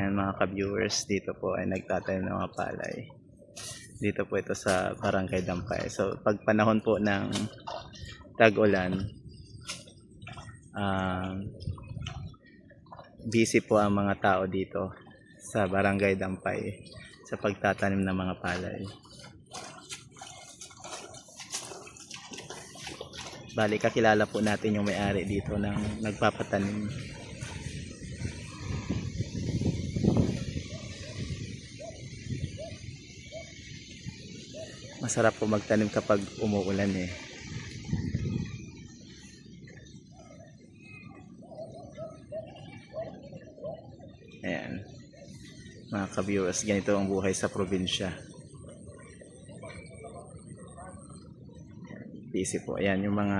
Ayan mga ka-viewers, dito po ay nagtatanim ng mga palay. Dito po ito sa Barangay Dampay. So pag panahon po ng tag-ulan, busy po ang mga tao dito sa Barangay Dampay sa pagtatanim ng mga palay. Bali, kakilala po natin yung may-ari dito ng nagpapatanim. Masarap po magtanim kapag umuulan eh. Ayan. Mga ka-viewers, ganito ang buhay sa probinsya. Busy po. Ayan, yung mga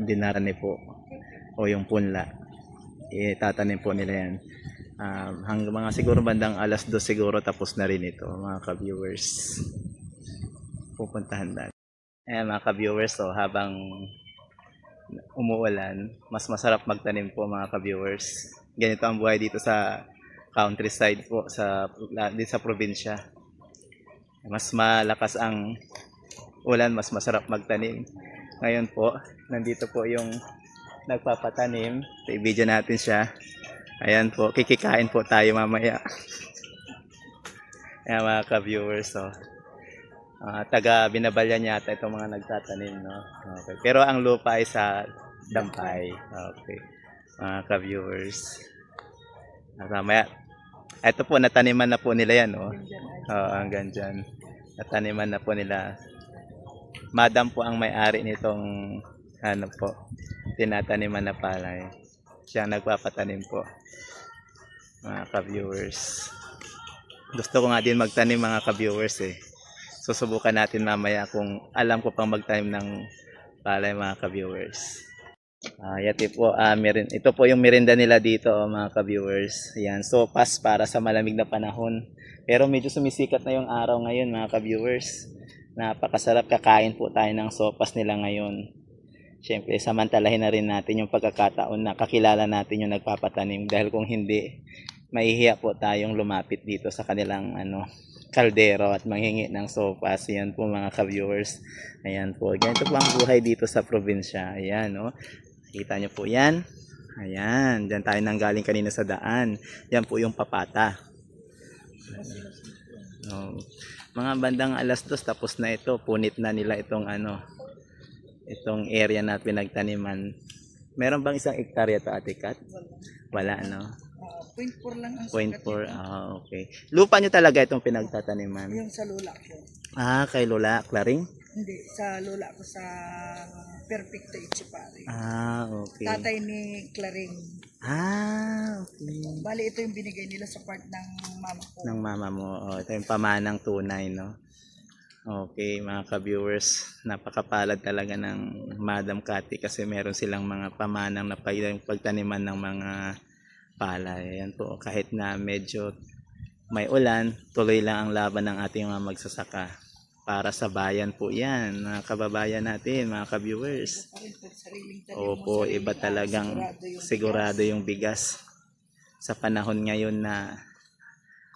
dinarani po o yung punla. Itatanim po nila yan. Hanggang mga siguro bandang 2:00 siguro tapos na rin ito mga ka-viewers. Pupuntahan natin. Ayan mga ka-viewers, so habang umuulan, mas masarap magtanim po mga ka-viewers. Ganito ang buhay dito sa countryside po, dito sa probinsya. Mas malakas ang ulan, mas masarap magtanim. Ngayon po, nandito po yung nagpapatanim. I-video natin siya. Ayan po, kikikain po tayo mamaya. Ayan mga ka-viewers, so taga Binabalyan yata itong mga nagtatanim, no? Okay. Pero ang lupa ay sa Dampay. Okay. Mga ka-viewers. Mamaya, ito po, nataniman na po nila yan, no? Hanggang dyan. Nataniman na po nila. Madam po ang may-ari nitong ano po, tinataniman na palay. Siya nagpapatanim po. Mga ka-viewers. Gusto ko nga din magtanim mga ka-viewers eh. Susubukan natin mamaya kung alam ko pang magtanim ng palay mga ka-viewers. Yati po, ito po yung merinda nila dito mga ka-viewers. Yan, sopas para sa malamig na panahon. Pero medyo sumisikat na yung araw ngayon mga ka-viewers. Napakasarap, kakain po tayo ng sopas nila ngayon. Siyempre, samantalahin na rin natin yung pagkakataon na kakilala natin yung nagpapatanim. Dahil kung hindi, mahihiya po tayong lumapit dito sa kanilang kaldero at manghingi ng sopas. Ayan po mga ka-viewers. Ayan po. Ganito po ang buhay dito sa probinsya. Ayan, no? Kita nyo po yan. Ayan. Diyan tayo nanggaling kanina sa daan. Yan po yung papata. Mga bandang 2:00 tapos na ito. Punit na nila itong itong area na pinagtaniman. Meron bang 1 hektarya to, Ate Kat? Wala, no? 0.4 lang ang 0.4, okay. Lupa nyo talaga itong pinagtataniman? yung sa lola ko. Kay Lola Claring? Hindi, sa lola ko sa Perfecto Ichipari. Okay. Tatay ni Claring. Okay. Bali, ito yung binigay nila sa part ng mama ko. Ng mama mo. Ito yung pamanang tunay, no? Okay, mga ka-viewers, napakapalad talaga ng Madam Cathy kasi meron silang mga pamanang na pagtaniman ng mga palay. Ayan po, kahit na medyo may ulan, tuloy lang ang laban ng ating mga magsasaka. Para sa bayan po yan, mga kababayan natin, mga ka-viewers. Opo, iba talagang sigurado yung bigas. Sa panahon ngayon na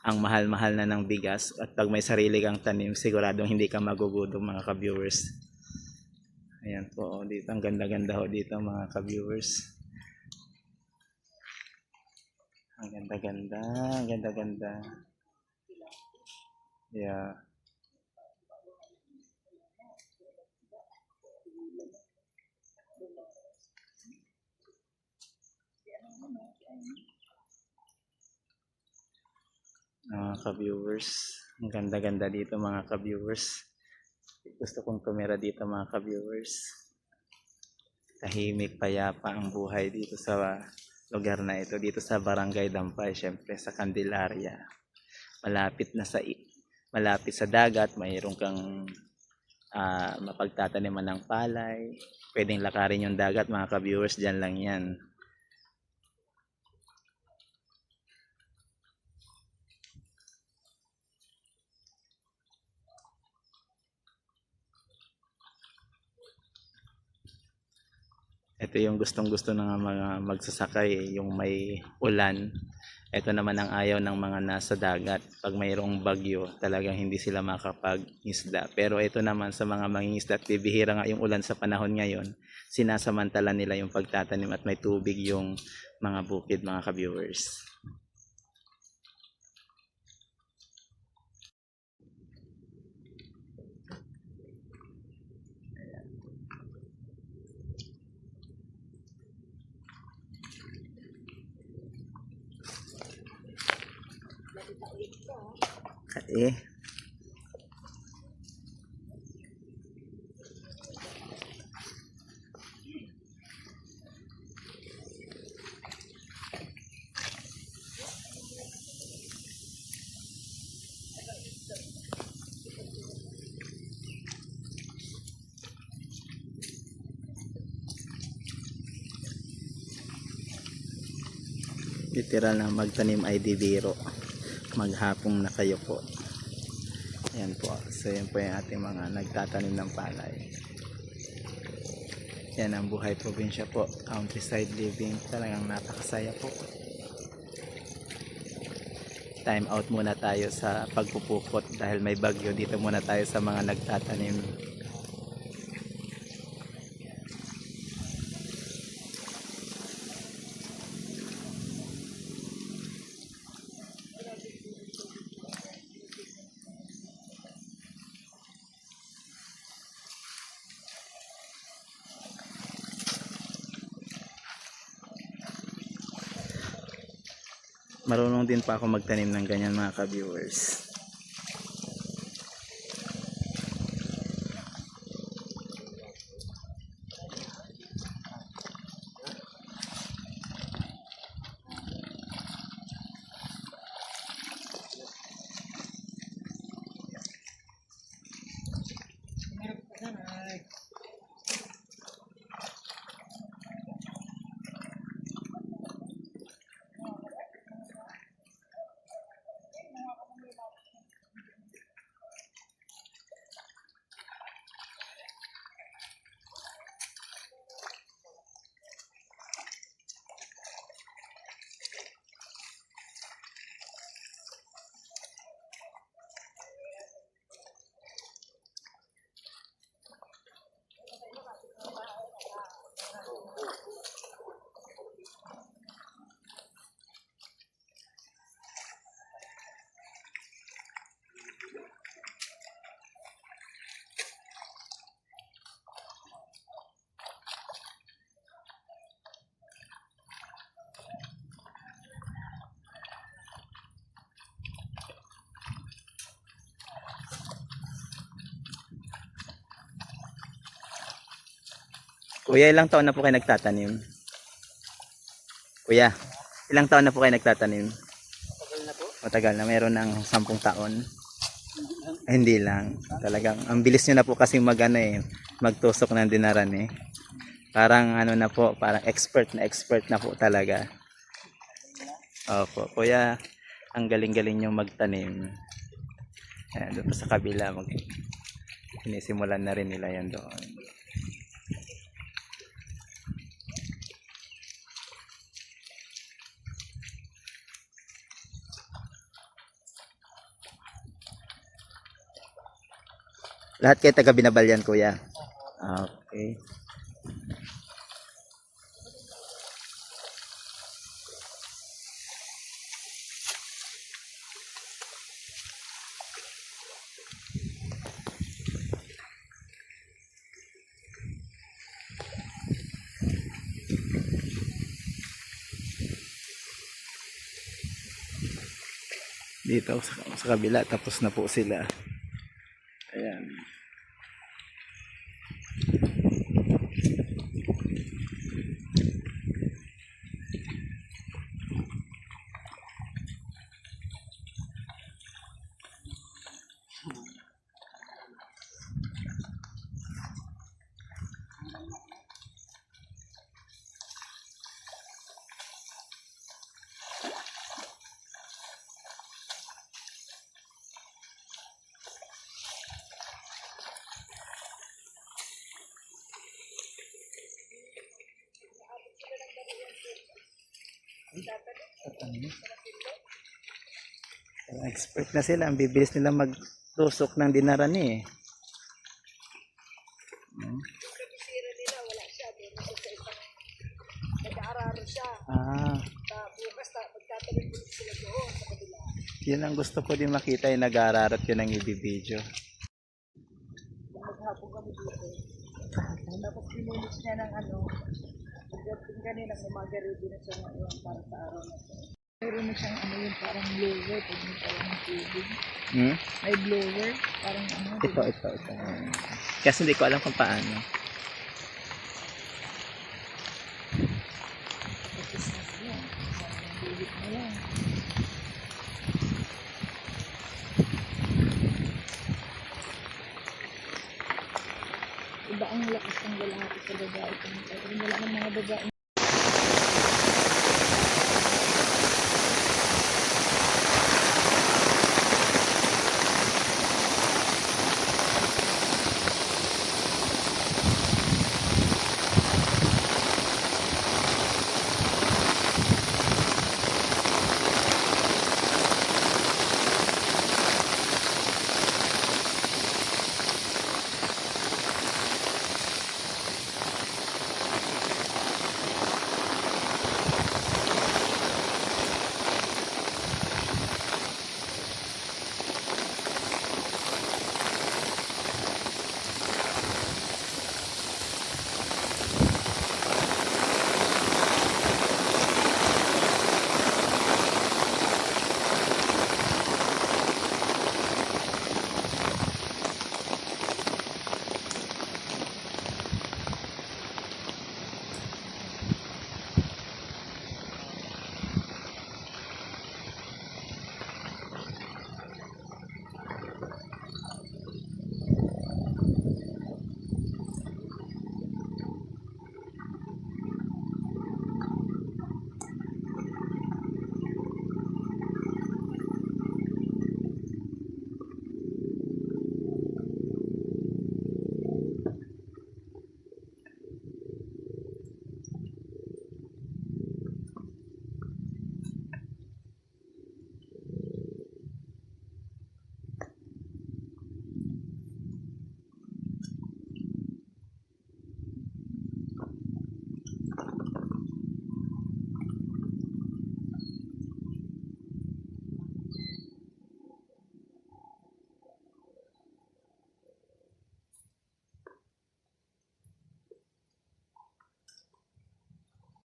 ang mahal-mahal na ng bigas at pag may sarili kang tanim, siguradong hindi ka magugutom mga ka-viewers. Ayan po, dito ang ganda-ganda ho dito mga ka-viewers. Ang ganda-ganda, ang ganda-ganda. Yeah. Mga ka-viewers, ang ganda-ganda dito mga ka-viewers. Gusto kong tumira dito mga ka-viewers. Tahimik, payapa ang buhay dito sa lugar na ito, dito sa Barangay Dampay, syempre sa Candelaria. Malapit sa dagat, mayroon kang mapagtataniman ng palay. Pwedeng lakarin yung dagat mga ka-viewers, dyan lang yan. Ito yung gustong-gusto ng mga magsasakay, yung may ulan. Ito naman ang ayaw ng mga nasa dagat. Pag mayroong bagyo, talagang hindi sila makapag-isda. Pero ito naman sa mga mangingisda at bibihira nga yung ulan sa panahon ngayon, sinasamantala nila yung pagtatanim at may tubig yung mga bukid, mga ka-viewers. Okay. Literal na magtanim ay di biro. Maghapong na kayo po. Ayan po. So yan po yung ating mga nagtatanim ng palay. Yan ang buhay probinsya po. Countryside living. Talagang napakasaya po. Time out muna tayo sa pagpupukot dahil may bagyo. Dito muna tayo sa mga nagtatanim. Marunong din pa ako magtanim ng ganyan mga ka-viewers. Kuya, ilang taon na po kayo nagtatanim? Kuya, ilang taon na po kayo nagtatanim? Tagal na po. Matagal na, meron ng 10 taon. Hindi lang. Talagang, ang bilis nyo na po kasi magtusok ng dinaran eh. Parang ano na po, parang expert na po talaga. Opo, kuya, ang galing-galing nyo magtanim. Ayan, doon pa sa kabila, sinisimulan na rin nila yan doon. Lahat kayo taga Binabalyan, kuya? Okay. Dito sa kabila, tapos na po sila. Ayan. Expert na sila. Ang bibilis nila magtusok ng dinarani eh. Kabisira nila, wala siya. Meron siya sa isang nag-aararo siya. Ah, Sa bukas, magtatalim ulit sila doon sa kabila. yun ang gusto ko din makita yung nag-aararat yun ang ibibideo. Maghapon kami dito. Tapos pinulit niya ng ano, pagdating kanina, gumagari din na siya ngayon para sa araw na ito. Meron na siyang ano yung parang blower, pag may parang ng tubig. Hmm? May blower, parang ano. Ito. Kasi hindi ko alam kung paano. Tapos na siya. Parang bulit na lang. Iba ang lakas ng lalaki sa babae. Wala ng mga babae.